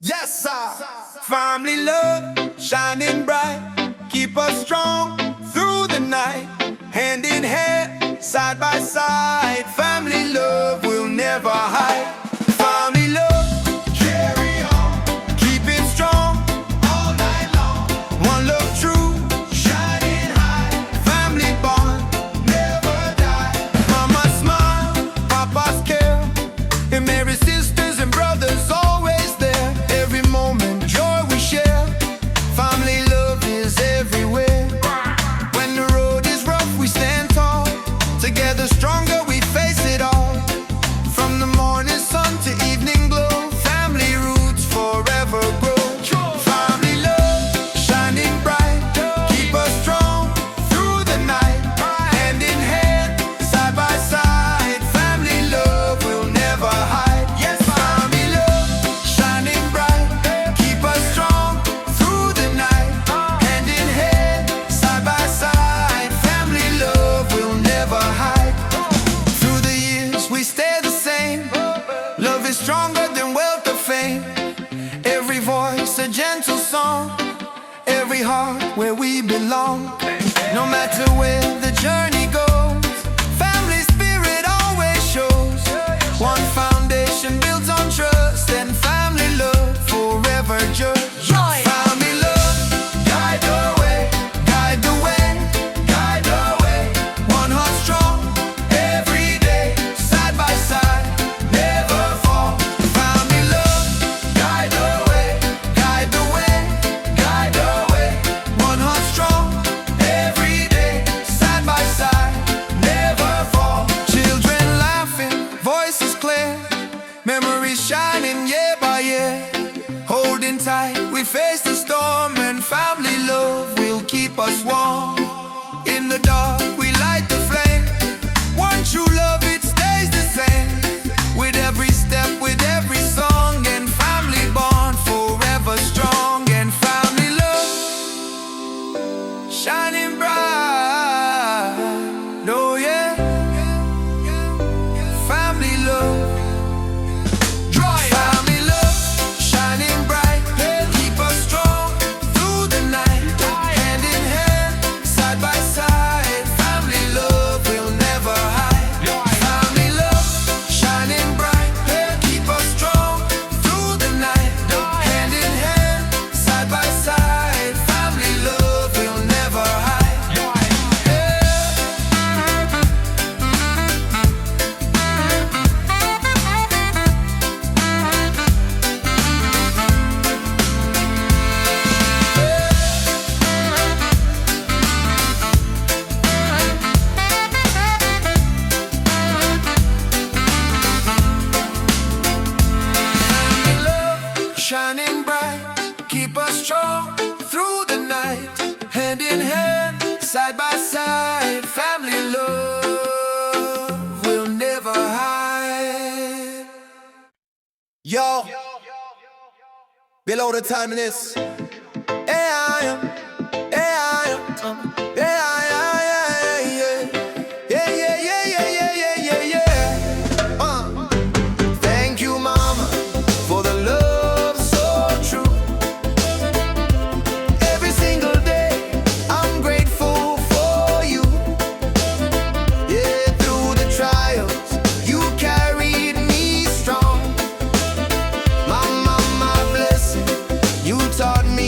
Yes, sir. Family love, shining bright. Keep us strong through the night. Hand in hand, side by side. Family love will never hide. Family love, carry on. Keep it strong all night long. One love true, shining high. Family bond, never die. Mama smile, Papa's care. And Mary sisters and brothers always there. Every moment joy we share. Family love is everywhere. When the road is rough we stand tall. Together stronger we face it all. From the morning sun to evening glow. Family roots forever grow. Family love, shining bright. Keep us strong through the night. Hand in hand, side by side. Family love will never hide. Yes, family love, shining bright. Keep us strong through the night. Hand in hand, side by side. Family love will never hide. Through the years we stay the same. Love is stronger than wealth or fame. Every voice a gentle song. Every heart where we belong. No matter where the journey goes, family spirit always shows. One foundation built on trust, and family love forever just. Family love, guide the way, guide the way, guide the way. One heart strong, every day, side by side, never fall. Family love, guide the way, guide the way, guide the way. One heart strong, every day, side by side, never fall. Children laughing, voices clear, memories shining year by year. Holding tight, we face the storm, and family love will keep us warm. In the dark, we light the flame. One true love, it stays the same. With every step, with every song, and family bond forever strong. And family love, shining bright. Oh yeah, family love. Family love, shining bright. Keep us strong through the night. Hand in hand, side by side. Family love will never hide. Family love, shining bright. Keep us strong through the night. Hand in hand, side by side. Family love will never hide. Family love, shining bright. Keep us strong through the night. Hand in hand, side by side. Family love will never hide. Yo, below the time in this. Thank you, Mama, for the love so true. Every single day, I'm grateful for you. Yeah, through the trials, you carried me strong. My blessing, you taught me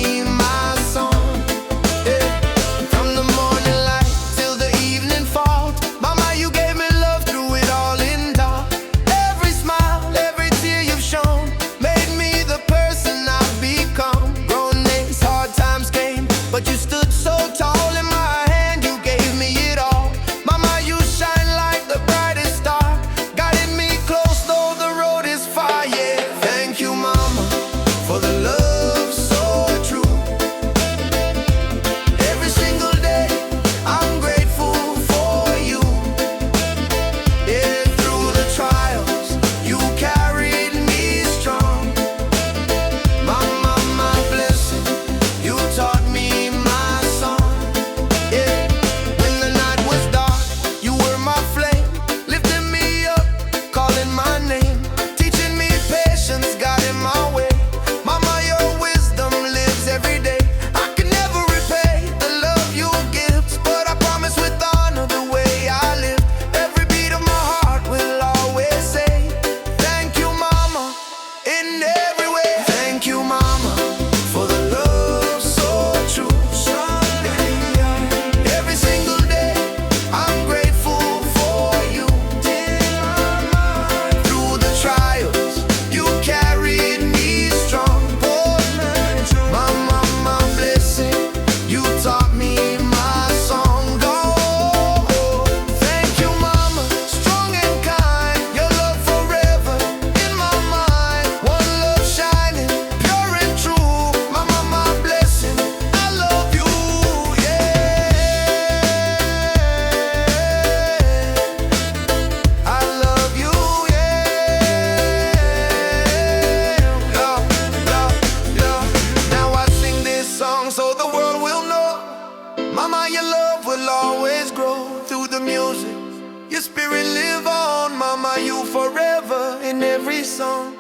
Vibrações.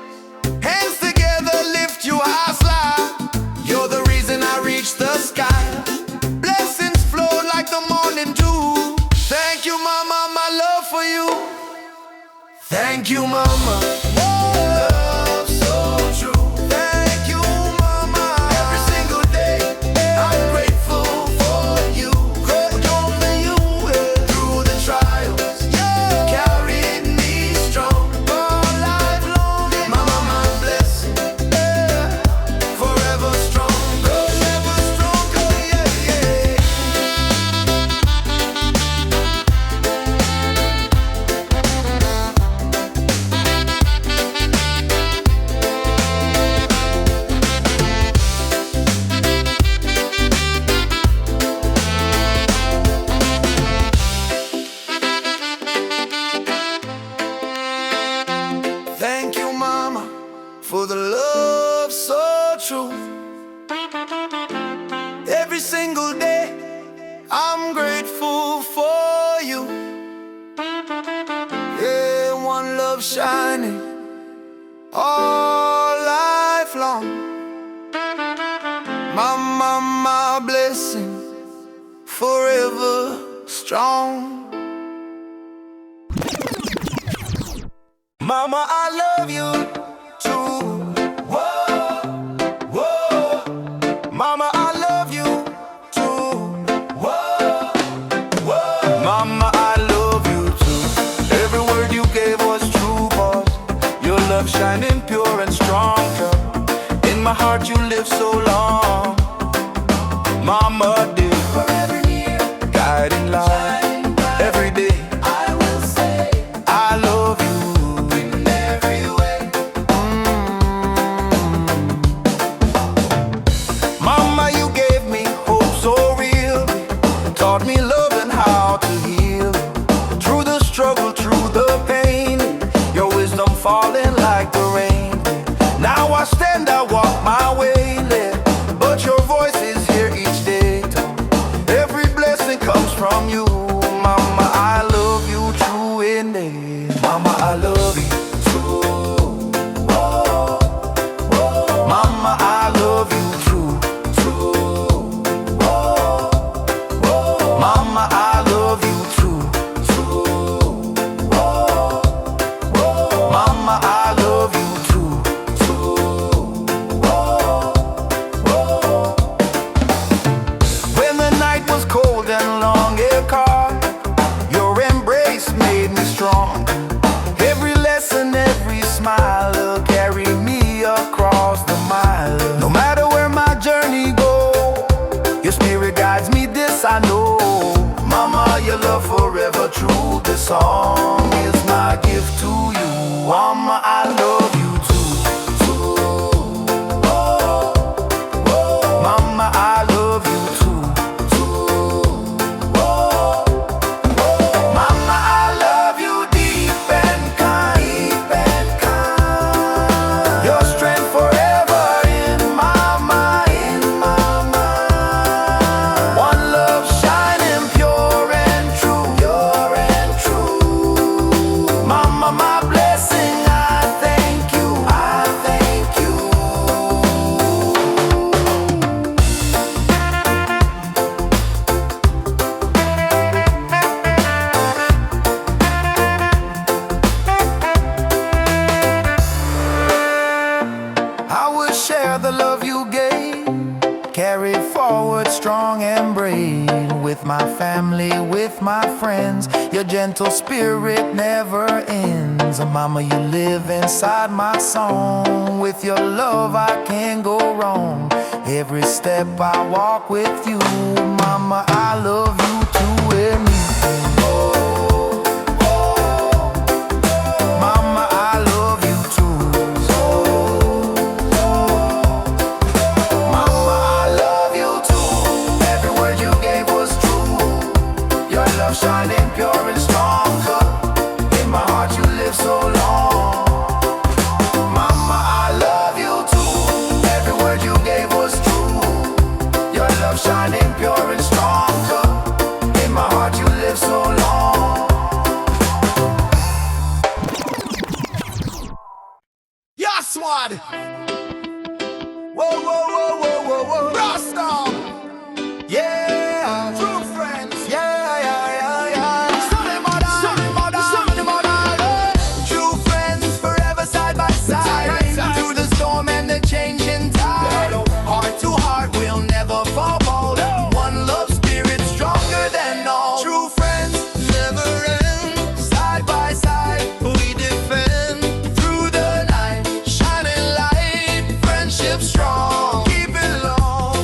Hands together, lift you high, slide. You're the reason I reach the sky. Blessings flow like the morning dew. Thank you, mama, my love for you. Thank you, mama. Love so true. Thank you, mama. Every single day, I'm grateful for you. Grateful for you. Through the trials, carried me strong all life long. Mama, my blessing, forever strong. Forever stronger, yeah, yeah. Thank you, mama, for the love so true. Every single day, I'm grateful for you. Yeah, one love shining all life long. Mama, my blessing, forever strong. Mama, I love you too. Whoa, whoa. Mama, I love you too. Whoa, whoa. Mama, I love you too. Every word you gave was true, boss. Your love shining pure and strong, girl. In my heart you live so long. Mama, dear, forever near, guiding light every day. I will say I love you. Mama, you gave me hope so real. Taught me love and how to heal. Through the struggle, through the pain, your wisdom falling like the rain. Now I stand, I walk my way, but your voice is here each day. Every blessing comes from you. Mama, I love you true in there. Mama, I love you true. Whoa, whoa. Mama, I love you true. Mama, I love you true, true. Whoa, whoa. Mama, I love you true, true. Whoa, whoa. When the night was cold and long it caught, your embrace made me strong. Every lesson, every smile carry me across the mile. No matter where my journey goes, your spirit guides me, this I know. Mama, your love forever true. This song is my gift to you. Mama, I love you too. Oh, oh. Mama, I love you too. Oh, oh. Mama, I love you deep and kind. Your strength forever in my mind. One love shining pure and true. Mama, my blessing, I thank you. I will share the love you gave, carry forward strong and brave. With my family, with my friends, your gentle spirit never ends. Mama, you live inside my song. With your love I can't go wrong. Every step I walk with you. Mama, I love you too in me. Mama, I love you too. Mama, I love you too. Every word you gave was true. Your love shining pure and stronger. In my heart you live so long. Mama, I love you too. Every word you gave was true. Your love shining pure and stronger. Whoa, whoa, whoa, whoa, whoa, whoa. Rasta. Yeah. True friends. Yeah, yeah, yeah, yeah. Sunny mother. True friends forever side by side. Through the storm and the changing tide. Heart to heart, we'll never fall apart. One love spirit stronger than all. True friends never end. Side by side, we defend. Through the night, shining light. Friendship strong, keep it long.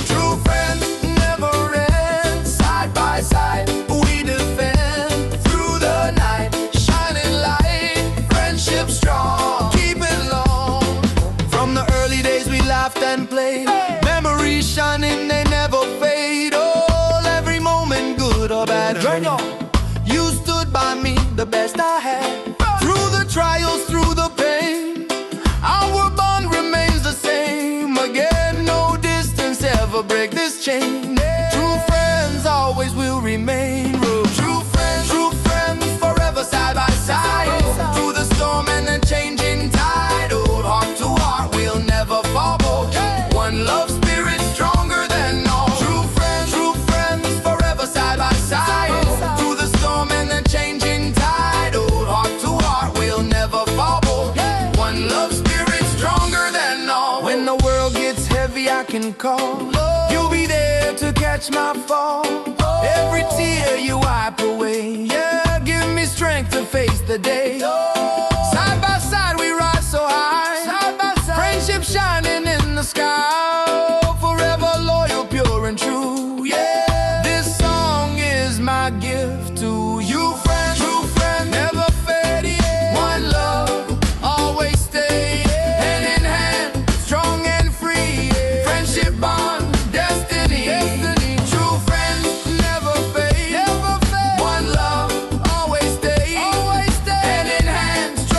True friends never end. Side by side, we defend. Through the night, shining light. Friendship strong, keep it long. From the early days we laughed and played. Memories shining, they never fade. Oh, every moment, good or bad. You stood by me, the best I had. Through the trials, through the pain, our bond remains the same. Again, no distance ever break this chain. True friends always will remain. True friends forever side by side. Through the storm and the changing tide. Old heart to heart, we'll never fall apart. One love spirit stronger than all. True friends forever side by side. Through the storm and the changing tide. Old heart to heart, we'll never fall apart. One love spirit stronger than all. When the world gets heavy, I can call. You'll be there to catch my fall. Every tear you wipe away. Yeah, give me strength to face the day. Side by side, we rise so high. Friendship shining in the sky. Forever loyal, pure and true. Yeah, this song is my gift to you, friend. True friend, never fade. Yeah. One love, always stay. Hand in hand, strong and free. Yeah. Friendship bond, destiny. True friends never fade. One love, always stay. Hand in hand, strong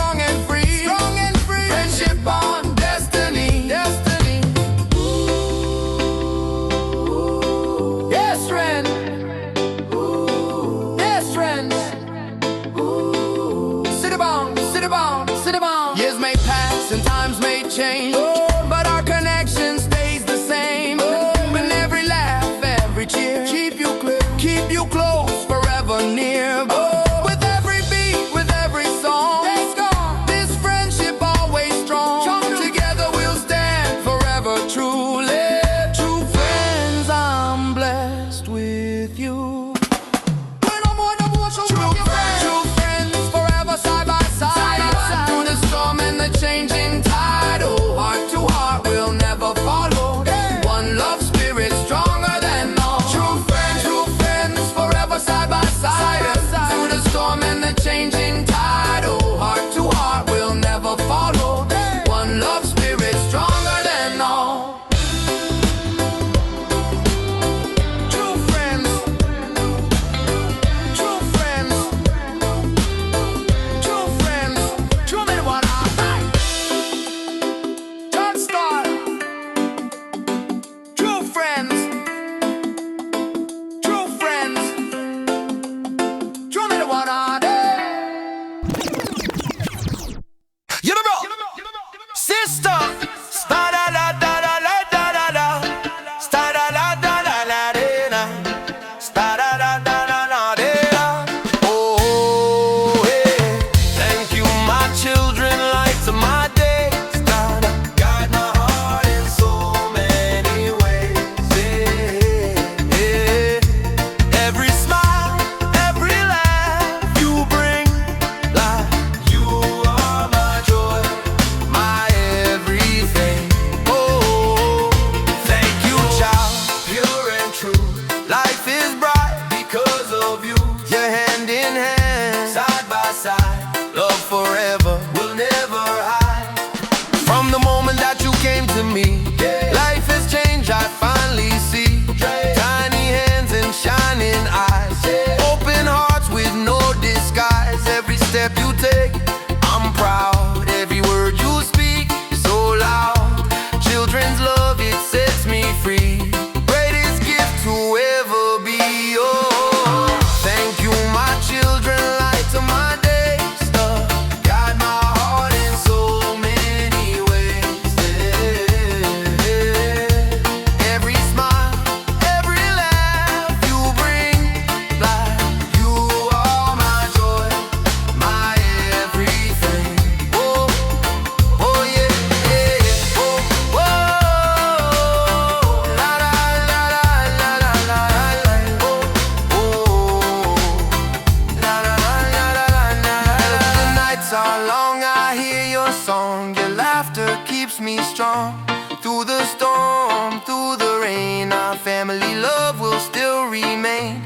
Through the storm, through the rain, our family love will still remain.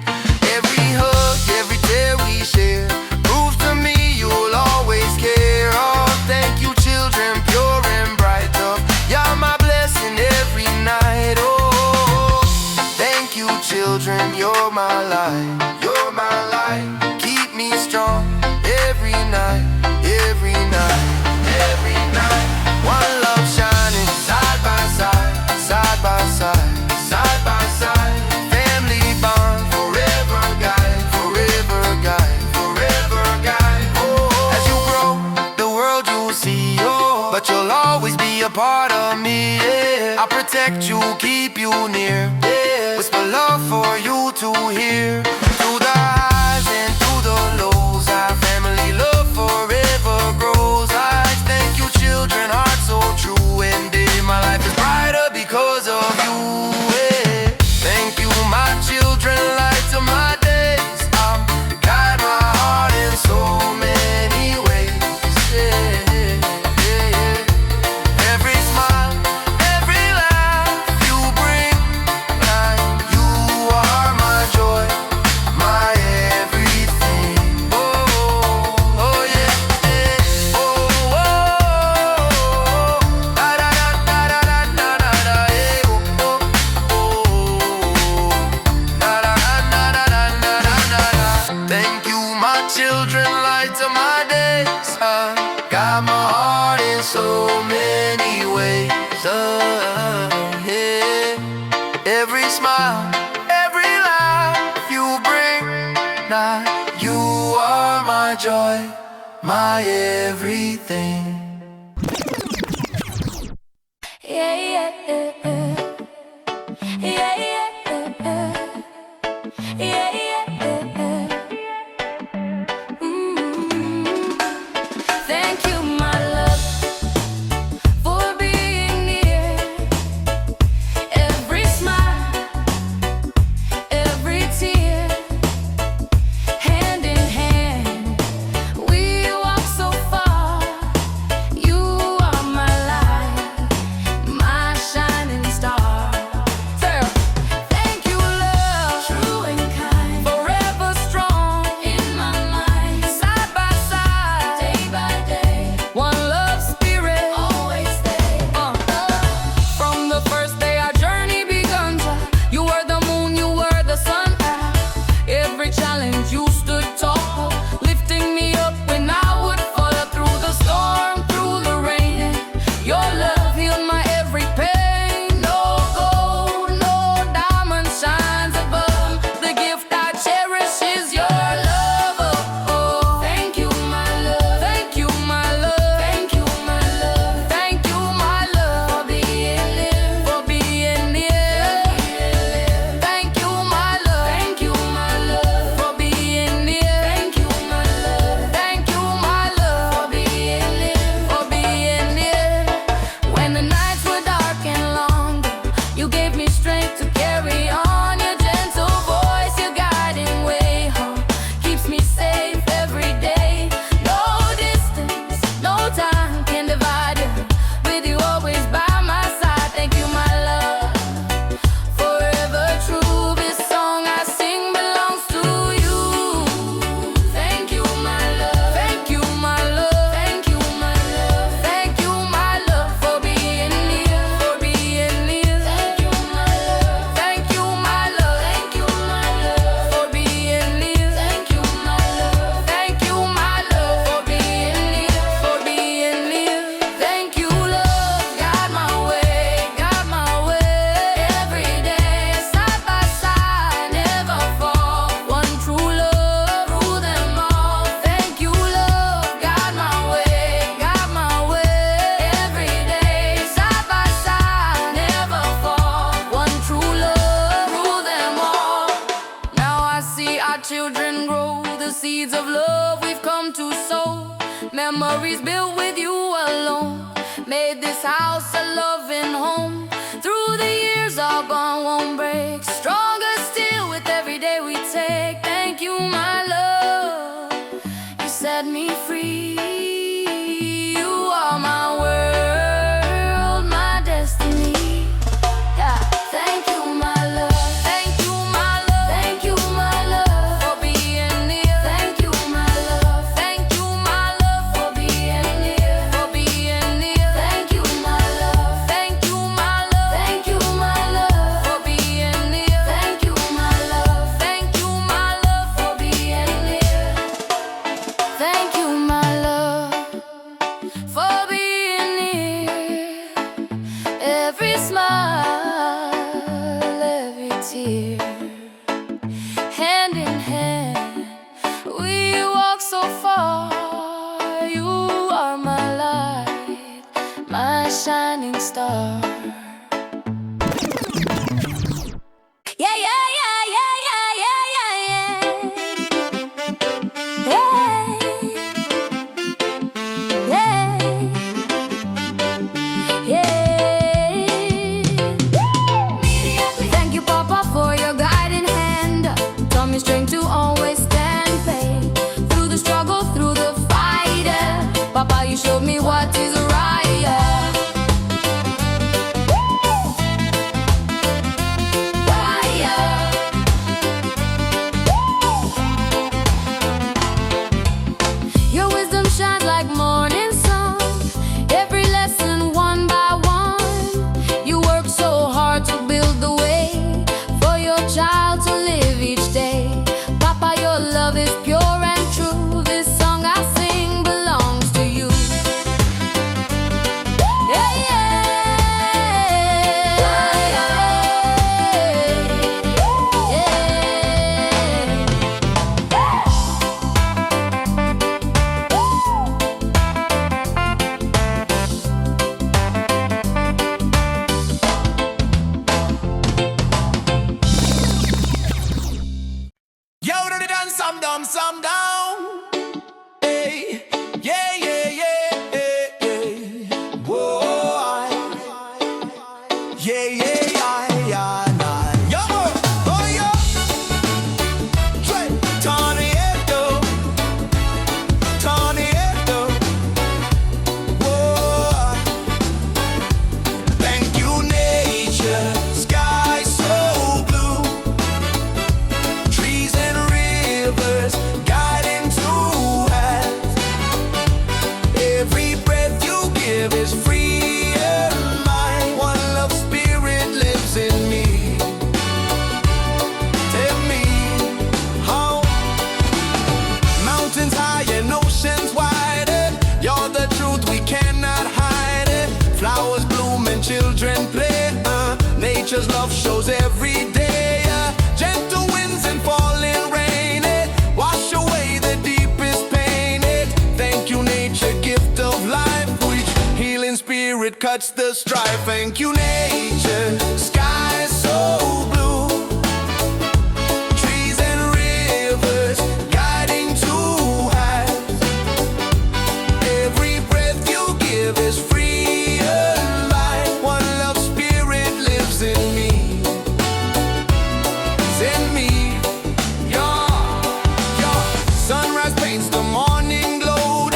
Every hug, every tear we share proves to me you'll always care. Oh, thank you, children, pure and bright. Oh, you're my blessing every night. Oh, thank you, children, you're my light. You're my light. Keep me strong every night, every night, every night. One love shining side by side, side by side, side by side. Family bond forever guide, forever guide, forever guide. Oh, as you grow, the world you'll see. Oh, but you'll always be a part of me. Yeah. I'll protect you, keep you near. Yeah. Whisper love for you to hear. Through the highs and through the lows, our family love forever grows. I thank you, children, heart so true. And my life is brighter because of you. Yeah. Thank you, my children, light to my days. Guide my heart in so many ways. Yeah, yeah, yeah. Every smile, every laugh you bring, you are my joy, my everything. Oh, oh yeah, yeah. Oh, oh, da da da da da da da da, yeah. Oh, oh, da da da da da da da da. Thank you, my children, light to my days. Got my heart in so many ways. Yeah. Every smile, every laugh you bring, now you are my joy, my everything. Yeah, yeah, yeah, yeah. Yeah, yeah, yeah, yeah. Yeah, yeah, yeah, yeah. Thank you, my love, for being near. Every smile, every tear, hand in hand, we walk so far. You are my light, my shining star. Thank you, love, true and kind, forever strong in my mind. Side by side, day by day, one love spirit, always stay. From the first day our journey begun, you were the moon, you were the sun. Every challenge you stood tall, lifting me up when I would fall through the storm, through the rain. Your love healed my every pain. No gold, no diamond shines above the gift I cherish is your love. Oh, thank you, my love. Thank you, my love. Thank you, my love. Thank you, my love, for being near, for being near. Thank you, my love. Thank you, my love, for being near. Thank you, my love. Thank you, my love, for being near, for being near. When the nights were dark and long, you gave me strength to carry on. Your gentle voice, your guiding way, keeps me safe every day. No distance, no time can divide you. With you always by my side. Thank you, my love, forever true. This song I sing belongs to you. Thank you, my love. Thank you, my love. Thank you, my love. Thank you, my love, for being near, for being near. Thank you, my love. Thank you, my love. Thank you, my love, for being near. Thank you, my love. Thank you, my love, for being near, for being near. Thank you, love, guide my way, guide my way. Every day, side by side, never fall. One true love, rule them all. Thank you, love, guide my way, guide my way. Every day, side by side, never fall. One true love, rule them all. Now I see our children grow, the seeds of love we've come to sow. Memories built with you alone made this house a loving home. Through the years all gone won't break, stronger still with every day we take. Thank you, my love, you set me free. You are my world, my destiny. every smile, every tear. Hand in hand, we walk so far. You are my light, my shining star. Yeah, yeah, yeah, yeah, yeah, yeah, yeah, yeah. Yeah, yeah. Thank you, Papa, for your guiding hand. Taught me strength to always stand pain. Through the struggle, through the fight, Papa, you showed me what is right. Your wisdom shines like morning sun. Every lesson one by one. You work so hard to build the way for your child to live each day. Papa, your love is pure and true. This song I sing belongs to you. Yeah, yeah. Yo, do the dance, some down. Hey, yeah, yeah, yeah, yeah, yeah. Whoa, yeah, yeah, yeah, yeah, nah. Yo, oh, yo. Tornado, tornado. Whoa. Thank you, nature. Sky so blue. Trees and rivers guiding to us. Every breath you give is free and mine. One love spirit lives in me. Tell me how. Mountains high and oceans wide. You're the truth, we cannot hide it. Flowers bloom and children play. Nature's love shows every day. Gentle winds and falling rain. Wash away the deepest pain. Thank you, nature, gift of life, which healing spirit cuts the strife. Thank you, nature, sky so blue. Trees and rivers guiding to us. Every breath you give is free and light. One love spirit lives in me. In me, your sunrise paints the morning glow.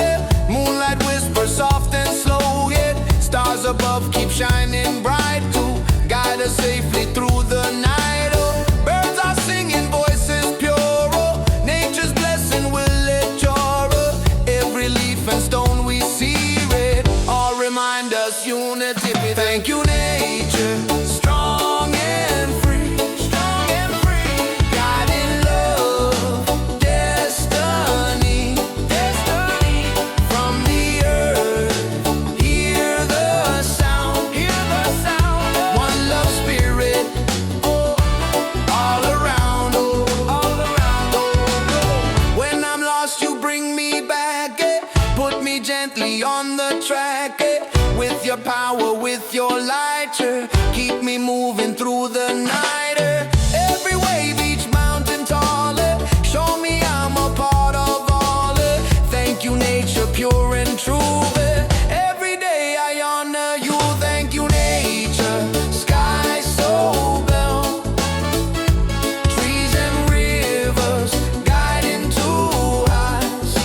Moonlight whispers soft and slow. Yet stars above keep shining bright to guide us safely through the night. Oh, birds are singing, voices pure. Oh, nature's blessing will endure. Oh, every leaf and stone we see red all remind us unity. Thank you, nature, strong and free. Strong and free. Guiding love, destiny. Destiny. From the earth, hear the sound. Hear the sound. One love spirit. Oh, all around. Oh, all around. Oh, oh. When I'm lost, you bring me back. Put me gently on the track. With your power, with your light, keep me moving through the night. Every wave, each mountain taller. Show me I'm a part of all. Thank you, nature, pure and true. Every day I honor you. Thank you, nature, sky so blue. Trees and rivers guiding to us.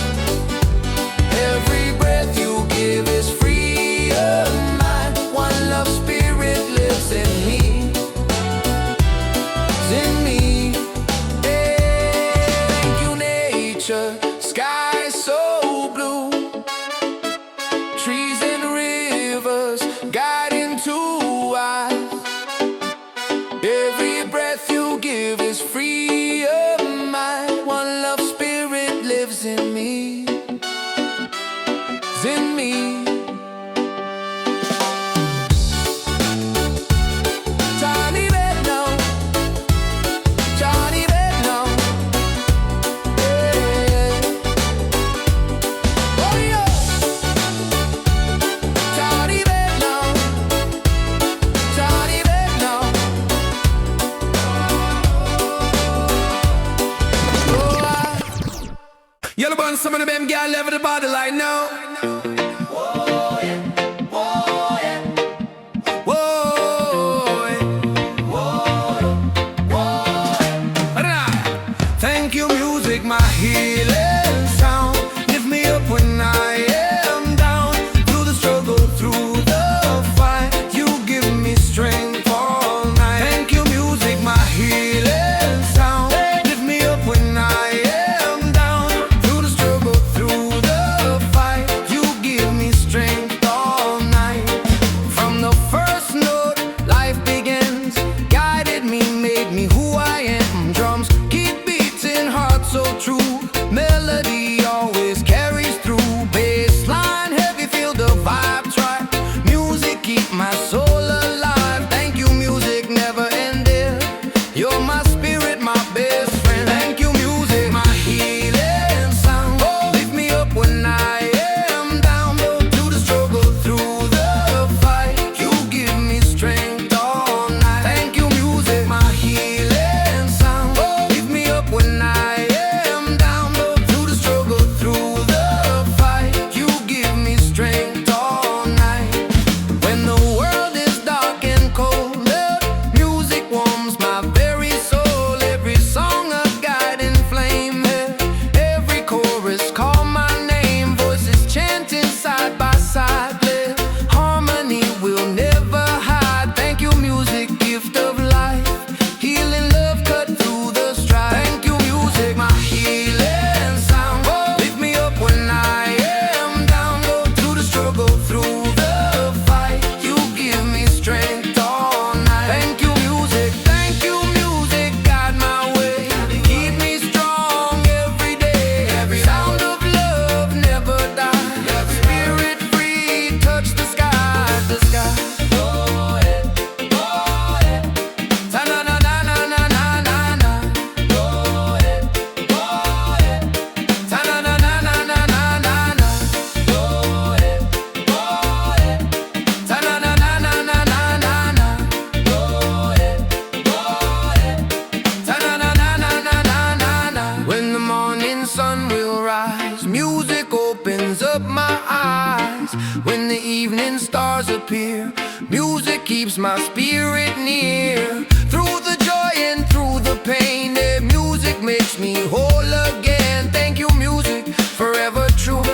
Every breath you give is free of mine. One love spirit lives in me. some of them girl level the body like no. Whoa, yeah. Whoa, yeah. Whoa, yeah. Whoa, yeah. Thank you, music, my healing sound. Lift me up when I am down. Through the struggle, through the fight, you give me strength all night. Thank you, music, my healing sound. Lift me up when I am down. Through the struggle, through the fight, you give me strength all night. From the first note, life begins. Guided me, made me who I am. Drums keep beating, heart so true. Melody always carries through. Bass line heavy, feel the vibe. Try music, keep my soul alive. Thank you, music, never ended. You're my spirit, my best friend. Thank you, music, my healing sound. Lift me up when I am down. Through the struggle, through the fight, you give me strength all night. Thank you, music, my healing sound. Lift me up when I am down. Through the struggle, through the fight, you give me strength all night. When the world is dark and cold, music warms my very soul. Every song a guiding flame. Every chorus call my name. Voices chanting side by side. Harmony will never hide. Thank you, music, gift of life. Healing love cut through the strife. Thank you, music, my healing sound. Lift me up when I am down. Through the struggle, through the fight, you give me strength all night. Thank you, music, guide my way. Keep me strong every day. Every sound of love never die. Spirit free, touch the sky, the sky. Oh, yeah. Oh, yeah. Ta na na na na na na na na. Oh, yeah. Oh, yeah. Ta na na na na na na na na. Oh, yeah. Oh, yeah. Ta na na na na na na na na. Oh, yeah. Oh, yeah. Ta na na na na na na na na. When the morning sun will rise, music opens up my eyes. When the evening stars appear, music keeps my spirit near. Through the joy and through the pain, music makes me whole again. Thank you, music, forever true.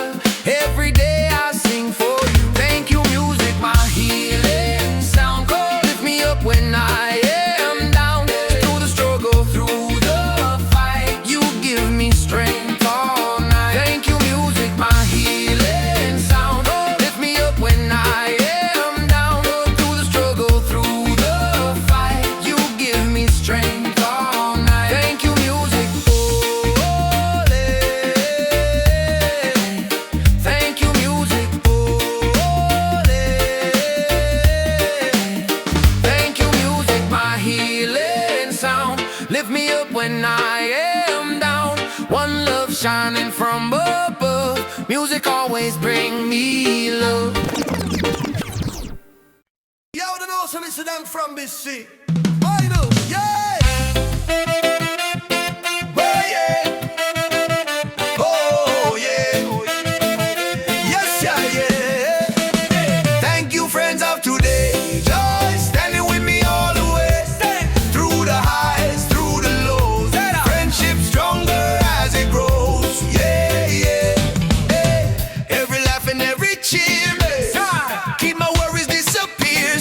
Every day I sing for you. Thank you, music, my healing sound. Lift me up when I am down. Through the struggle, through the fight, you give me strength all night. Thank you, music, my healing sound. Lift me up when I am down. Through the struggle, through the fight, you give me strength all night. Thank you, music. Oh, thank you, music. Oh, thank you, music, my healing sound. Lift me up when I am down. One love shining from above. Music always bring me love. Yo, the know some is them from BC. I know, yeah. Well, yeah. Oh, yeah. Yes, yeah. Thank you, friends of today. Just standing with me all the way. Through the highs, through the lows. Friendship stronger as it grows. Yeah, yeah. Every laugh and every cheer. Keep my worries disappear.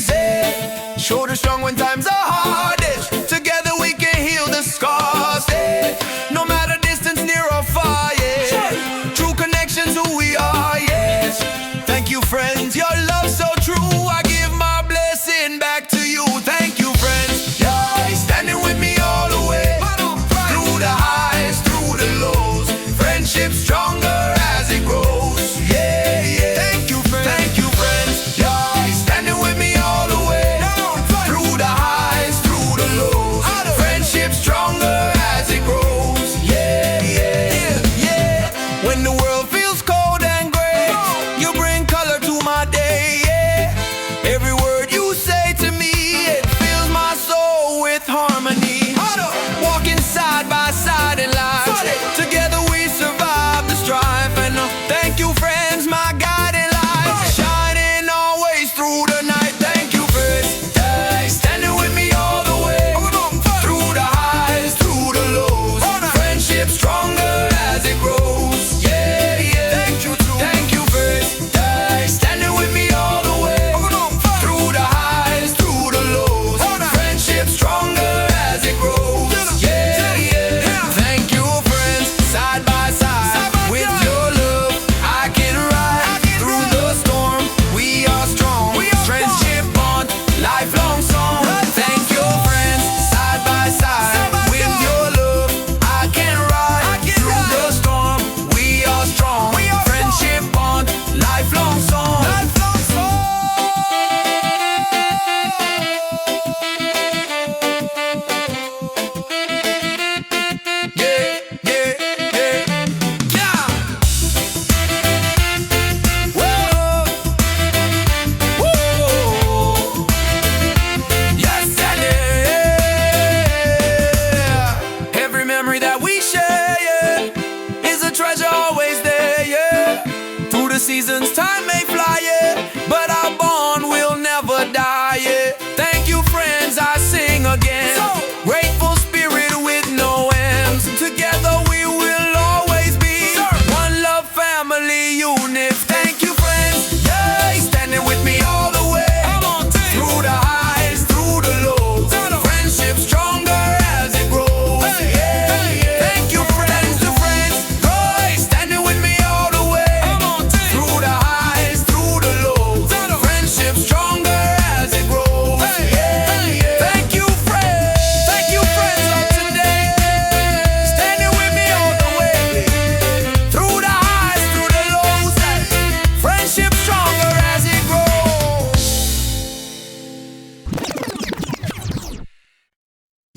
Shoulder strong when times are hardest. Together we can heal the scars. No matter distance near or far, yeah. True connections who we are, yes. Thank you, friends, your love so true. I give my blessing back to you. Thank you, friends. Yeah, standing with me all the way. Through the highs, through the lows. Friendship stronger as it grows. Yeah, yeah. Thank you, friends. Yeah, standing with me all the way. Through the highs, through the lows.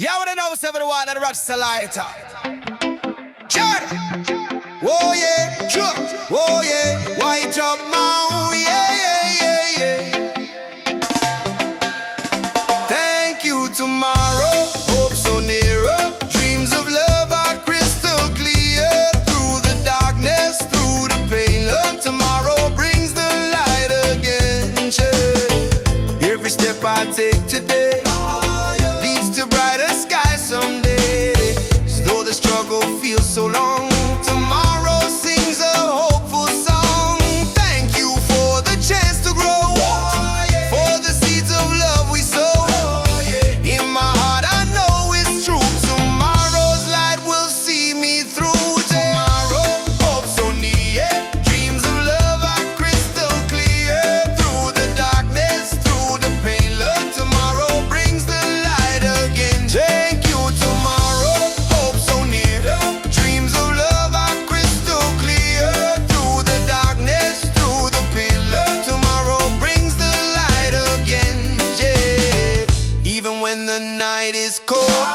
Yeah, what I know is every one of the Rochester lighter. Chad! Oh yeah, sure. Oh yeah, white up mount. Yeah, yeah, yeah, yeah. Thank you, tomorrow. Hope so nearer. Dreams of love are crystal clear. Through the darkness, through the pain. Love tomorrow brings the light again. Yeah. Every step I take today leads to brighter skies someday. Though the struggle feels so long, tomorrow sings a hopeful song. Thank you for the chance to grow, for the seeds of love we sow. In my heart I know it's true. Tomorrow's light will see me through. Tomorrow, hope so near. Dreams of love are crystal clear. Through the darkness, through the pain, love tomorrow brings the light again. Thank you, tomorrow. Hope so near. Dreams of love are crystal clear. Through the darkness, through the pain, love tomorrow brings the light again. Yeah. Even when the night is cold,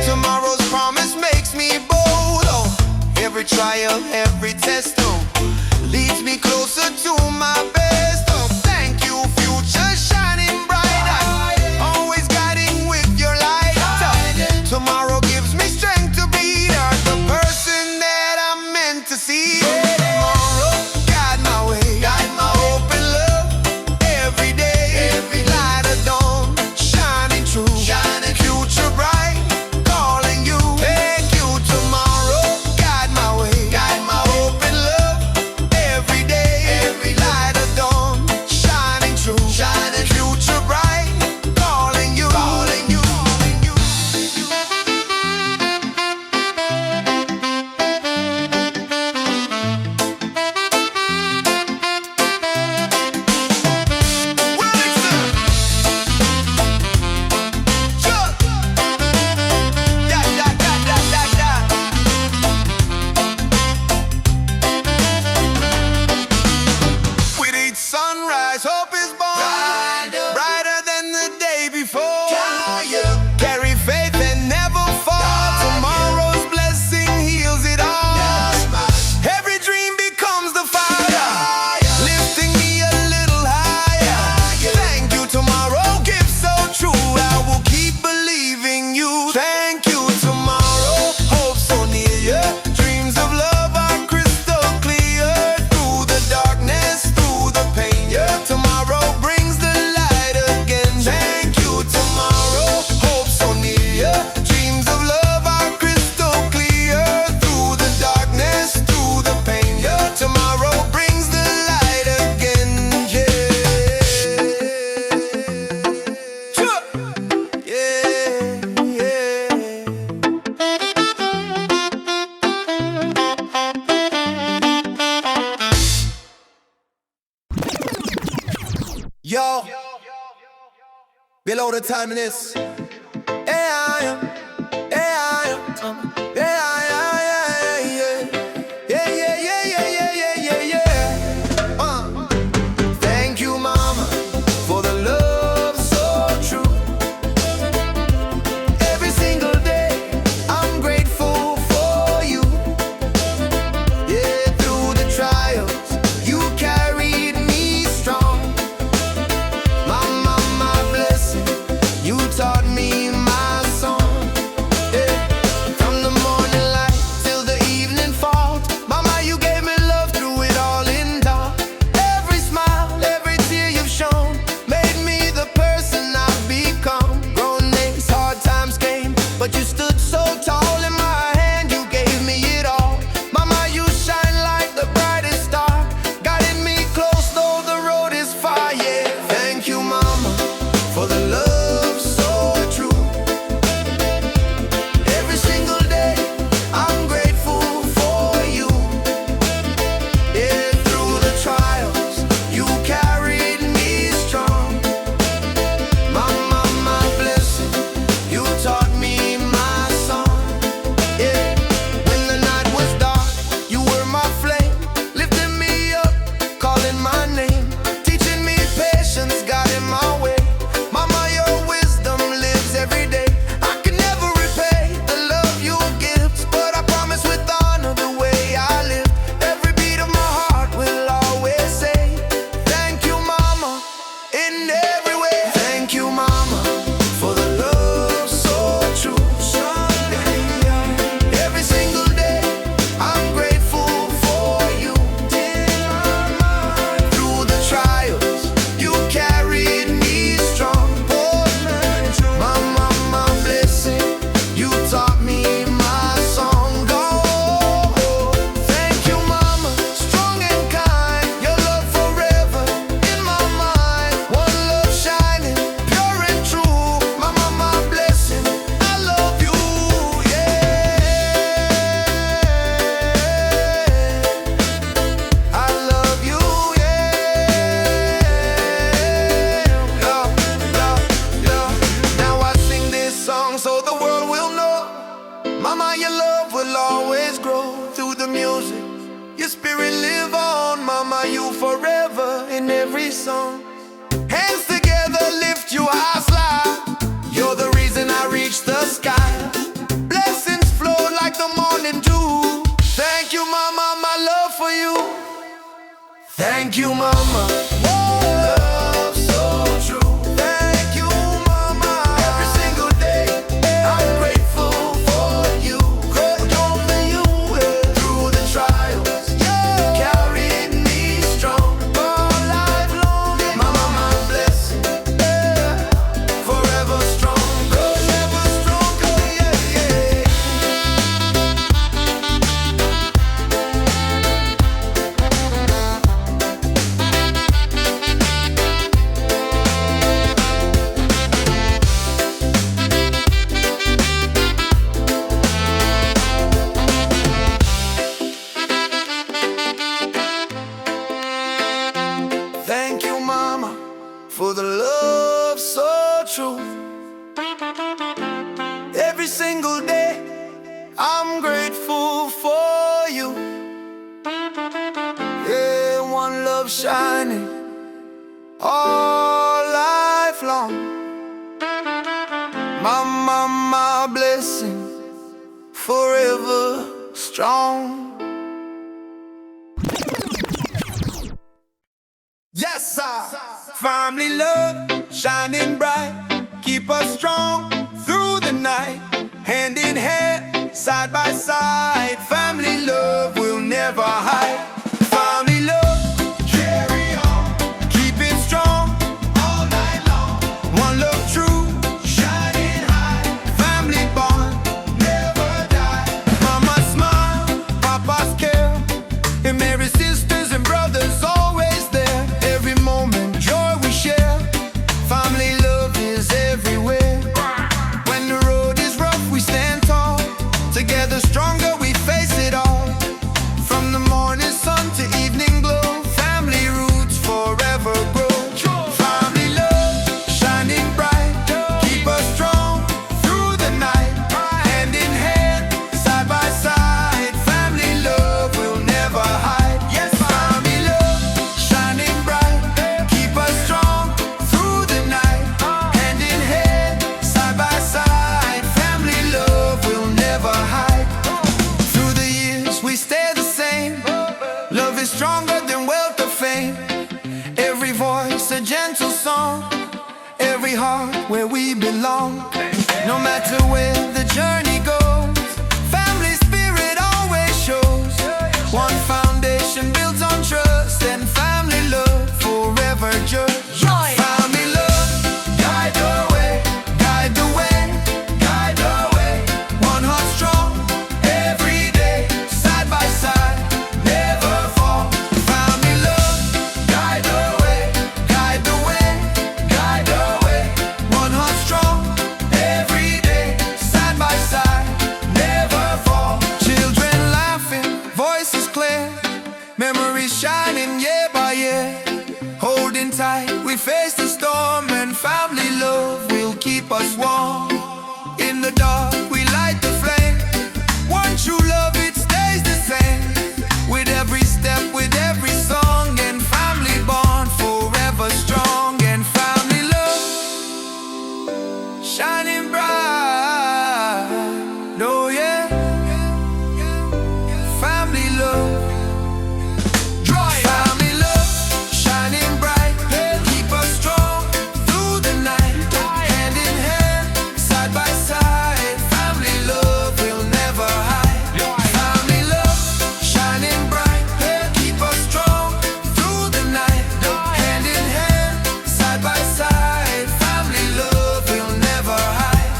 tomorrow's promise makes me bold. Oh, every trial, every test, oh, leads me closer to my best. Oh, thank you, future shining bright. Always guiding with your light. Tomorrow gives me strength to be the person that I'm meant to see. Tomorrow, guide my way, guide my hope and love. Every day, every light of dawn, shining true, shining future bright, calling you. Thank you, tomorrow, guide my way, guide my hope and love. Every day, every light of dawn, shining true, shining future bright, calling you, calling you, calling you. With each sunrise, hope is born, brighter than the day before. Carry faith and never fall. Tomorrow's blessing heals it all. Every dream becomes the fire, lifting me a little higher. Thank you, tomorrow, gift so true. I will keep believing you. Thank you, tomorrow, hope so near. Dreams of love are crystal clear. Through the darkness, through the pain, tomorrow brings the light again. Thank you, tomorrow, hope so near. Dreams of love are crystal clear. Through the darkness, through the pain, tomorrow brings the light again. Yeah. Sure. Yeah, yeah. Yo, below the time in this. Yeah, thank you, mama, for the love so true. Every single day, I'm grateful for you. Yeah, through the trials, you carried me strong. My blessing, you taught me my song. forever in every song. Hands together, lift you high, fly. You're the reason I reach the sky. Blessings flow like the morning dew. Thank you, mama, my love for you. Thank you, mama. Love so true. Thank you, mama. Every single day, I'm grateful for you. Only you through the trials, carried me strong all life long. Mama, my blessing, forever stronger, ever stronger, yeah, yeah. Thank you, mama, for the love so true. Every single day, I'm grateful for you. Yeah, one love shining all life long. Mama, my blessing, forever strong. Yes, sir. Family love shining bright, keep us strong through the night. Hand in hand, side by side. Family love will never hide. Family love, carry on, keep it strong all night long. One love true, shining high. Family bond, never die. Mama smile, Papa's care, and Mary's sisters and brothers always there. Every moment, joy we share. Family love is everywhere. When the road is rough, we stand tall. Together stronger, we face it all. From the morning sun to evening glow, family roots forever grow. Family love shining bright, keep us strong through the night. Hand in hand, side by side. Family love will never hide. Yes, family love shining bright, keep us strong through the night. Hand in hand, side by side. Family love will never hide. Through the years, we stay the same. Love is stronger than wealth or fame. Every voice a gentle song, every heart where we belong. No matter where the journey goes, family spirit always shows. One foundation built on trust, and family love forever just. Family love, guide the way, guide the way, guide the way. One heart strong, every day, side by side, never fall. Family love, guide the way, guide the way, guide the way. One heart strong, every day, side by side, never fall. Children laughing, voices clear, memories shining year by year. Holding tight, we face the storm, and family love will keep us warm. In the dark, we light the flame. One true love, it stays the same. With every step, with every song, and family bond forever strong. And family love shining bright. Oh yeah, family love. Family love shining bright, keep us strong through the night. Hand in hand, side by side. Family love will never hide. Family love shining bright, keep us strong through the night. Hand in hand, side by side. Family love will never hide.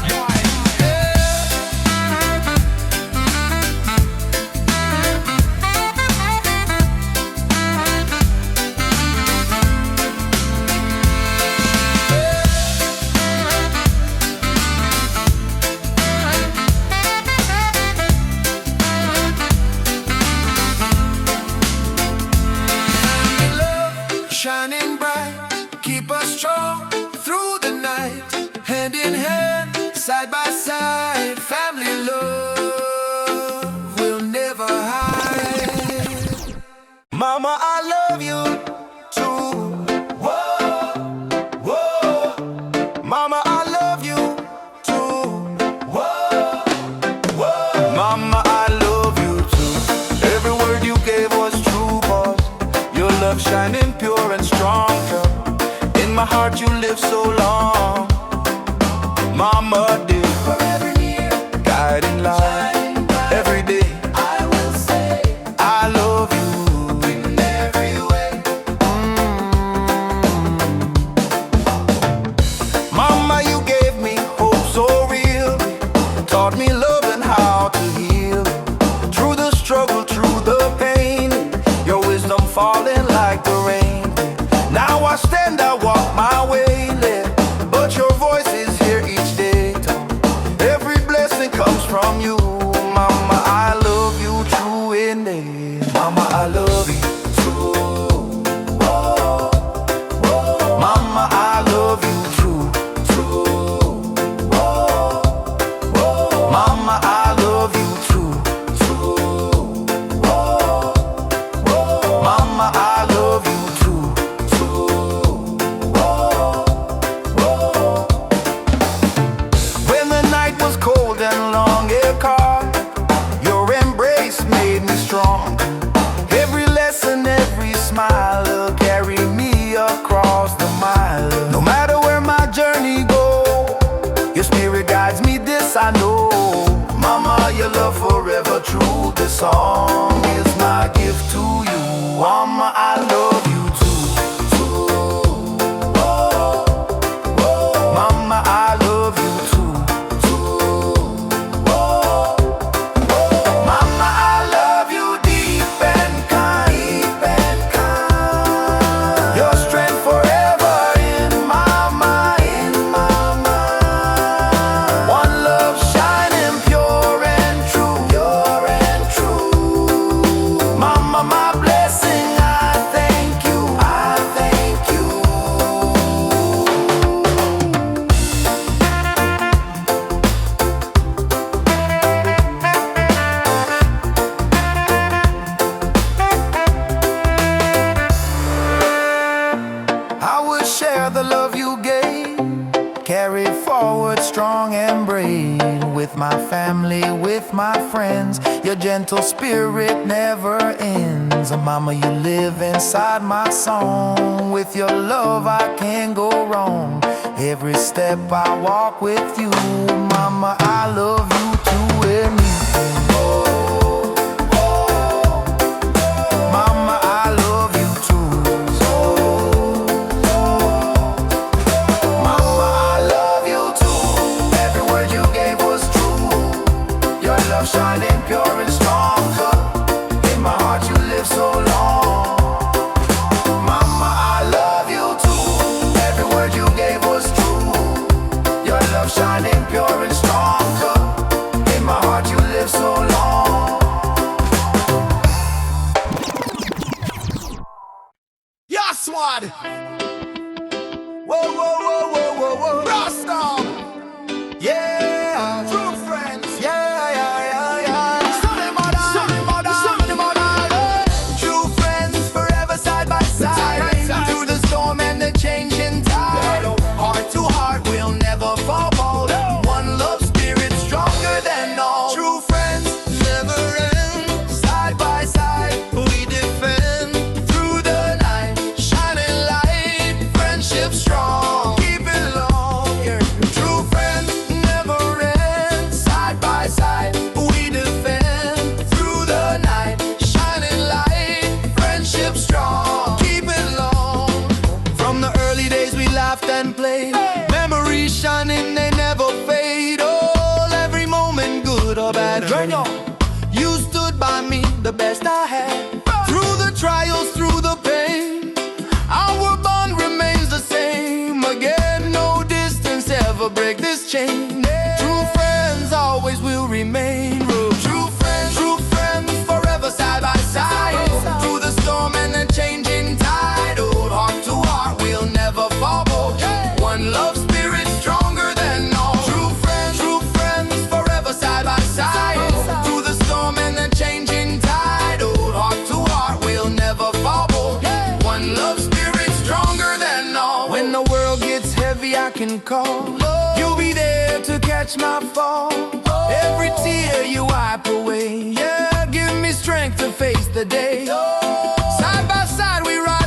Family love shining bright, keep us strong through the night. Hand in hand, side by side. Family love will never hide. Mama, I love you. love shining pure and strong. In my heart you live so long. Mama dear, forever near, guiding light. shining bright. Every day I will say, I love you. in every way. Mama, you gave me hope so real. Taught me love and how to heal. Through the struggle, through the pain, your wisdom falling like the rain. Now I stand, I walk my way, but your voice is here each day. Every blessing comes from you. Mama, I love you true in it. Mama, I love you true. Whoa, whoa. Mama, I love you true, true. Whoa, whoa. Mama, I love you true, true. Whoa, whoa. Mama, I love you true, true. Whoa, whoa. When the night was cold and long it caught, your embrace made me strong. Every lesson, every smile carry me across the mile. No matter where my journey goes, your spirit guides me, this I know. Mama, your love forever true. This song is my gift to you. Mama, I love you too, too. Whoa, whoa. Mama, I love you too, too. Whoa, whoa. Mama, I love you deep and kind, deep and kind. Your strength forever in my mind, in my mind. One love shining pure and true, pure and true. Mama, my blessing, I thank you, I thank you. I will share the love you gave, carry forward strong and brave. With my family, with my friends, your gentle spirit never ends. Mama, you live inside my song. With your love I can't go wrong. Every step I walk with you. Mama, I love you too and me. Mama, I love you too. Mama, I love you too. Every word you gave was true. Your love shining pure and strong. In my heart you live so long. Mama, I love you too. Every word you gave was true. Your love shining pure and strong. In my heart you live so long. Yes, one. Whoa, whoa, whoa, whoa, whoa, whoa. Rasta. Yeah. True friends. Yeah, yeah, yeah, yeah. Sunny mother. Sunny mother. Sunny mother. True friends forever side by side. Through the storm and the changing tide. Heart to heart we'll never fall. One love spirit stronger than all. True friends never end. Side by side we defend. Through the night shining light. Friendship strong. Keep it long. True friends never end. Side by side we defend. Through the night shining light. Friendship strong. Keep it long. From the early days we laughed and played. Memories shining, they never fade. All every moment, good or bad. You stood by me, the best I had. Through the trials, through the pain, our bond remains the same. Again, no distance ever break this chain. True friends always will remain. True friends forever side by side. Through the storm and the changing tide. Old heart to heart, we'll never fall. One love spirit stronger than all. True friends forever side by side. Through the storm and the changing tide. Old heart to heart, we'll never fall. One love spirit stronger than all. When the world gets heavy, I can call. You'll be there to catch my fall. Every tear you wipe away. Yeah, give me strength to face the day. Side by side we ride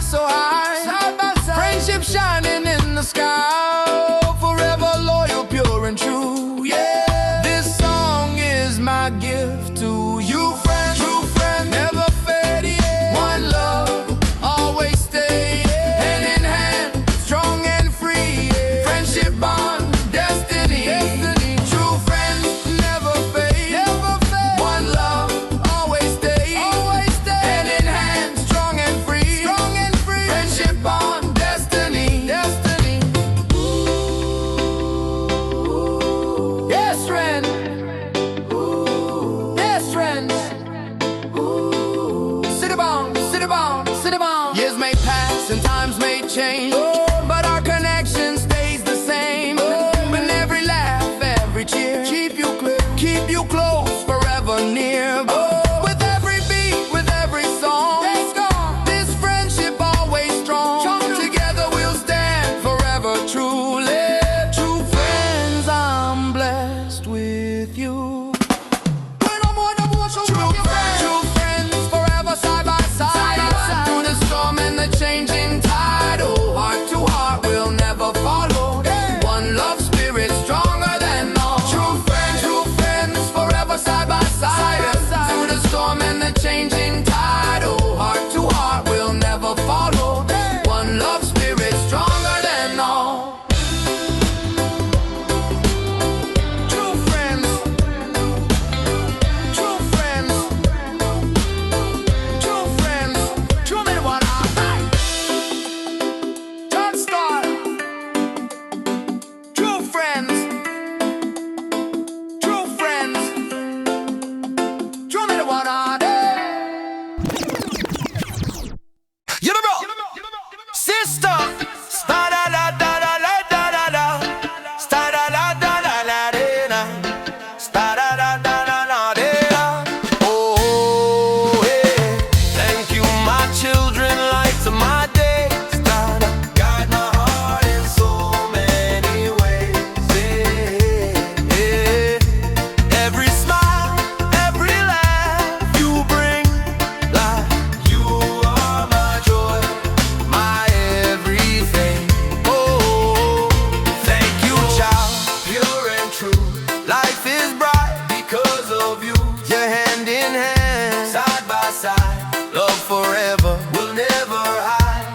Life is bright because of you. You're hand in hand, side by side. Love forever, we'll never hide.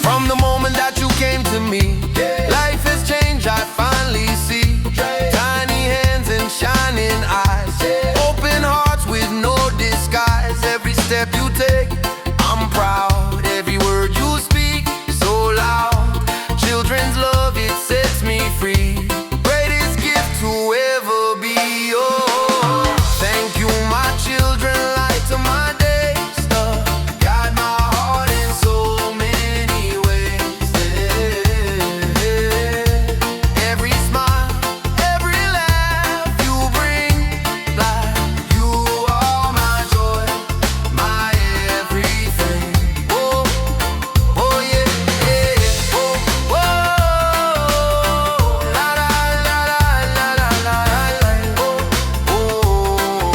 From the moment that you came to me, life has changed, I finally see. Tiny hands and shining eyes, open hearts with no disguise. Every step you take, I'm proud. Every word you speak, so loud. Children's love, it sets me free. Greatest gift to ever be. Oh, thank you, my children, light to my days. Guide my heart in so many ways. Every smile, every laugh you bring life. You are my joy, my everything. Oh, oh yeah, yeah. Oh, oh, la la la la la la la la. Oh, oh,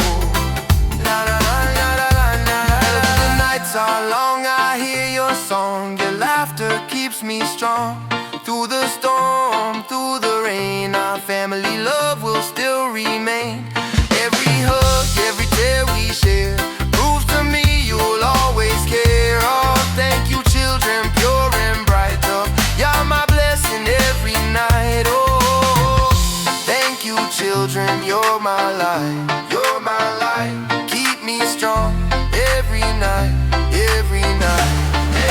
la la la la la la la. The nights are long, I hear your song. Your laughter keeps me strong. Through the storm, through the rain, our family love will still remain. Every hug, every tear we share proves to me you'll always care. Oh, thank you, children, pure and bright. Oh, you're my blessing every night. Oh, thank you, children, you're my light. You're my light. Keep me strong every night, every night,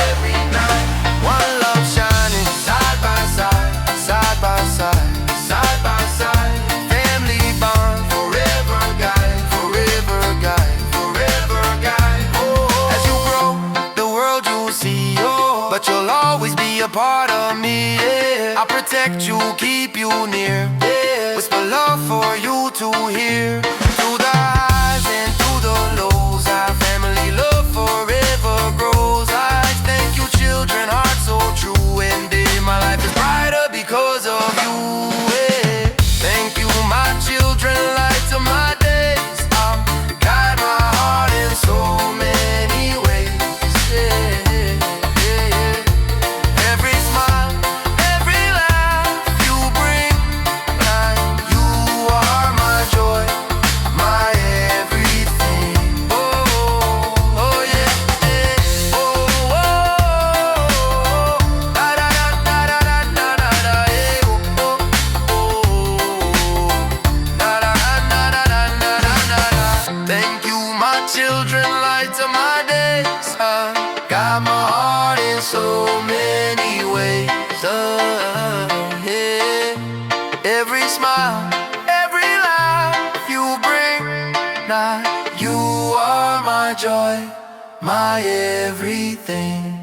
every night. One love shining side by side, side by side, side by side. Family bond, forever guide, forever guide, forever guide. Oh, as you grow, the world you'll see. Oh, but you'll always be a part of me. Yeah. I'll protect you, keep you near. Yeah. Whisper love for you to hear. Through the highs and through the lows, our family love forever grows. I thank you, children, heart so true. And my life is brighter because of you. Yeah. Thank you, my children, light to my days. Guide my heart in so many ways. Yeah, yeah, yeah. Every smile, every laugh you bring life. You are my joy, my everything. Oh, oh yeah, yeah. Oh, oh, da da da da da da da da, yeah. Oh, oh, da da da da da da da da. Thank you, my children, light to my days. Got my heart in so many ways. Yeah. Every smile, every laugh you bring. Now you are my joy, my everything.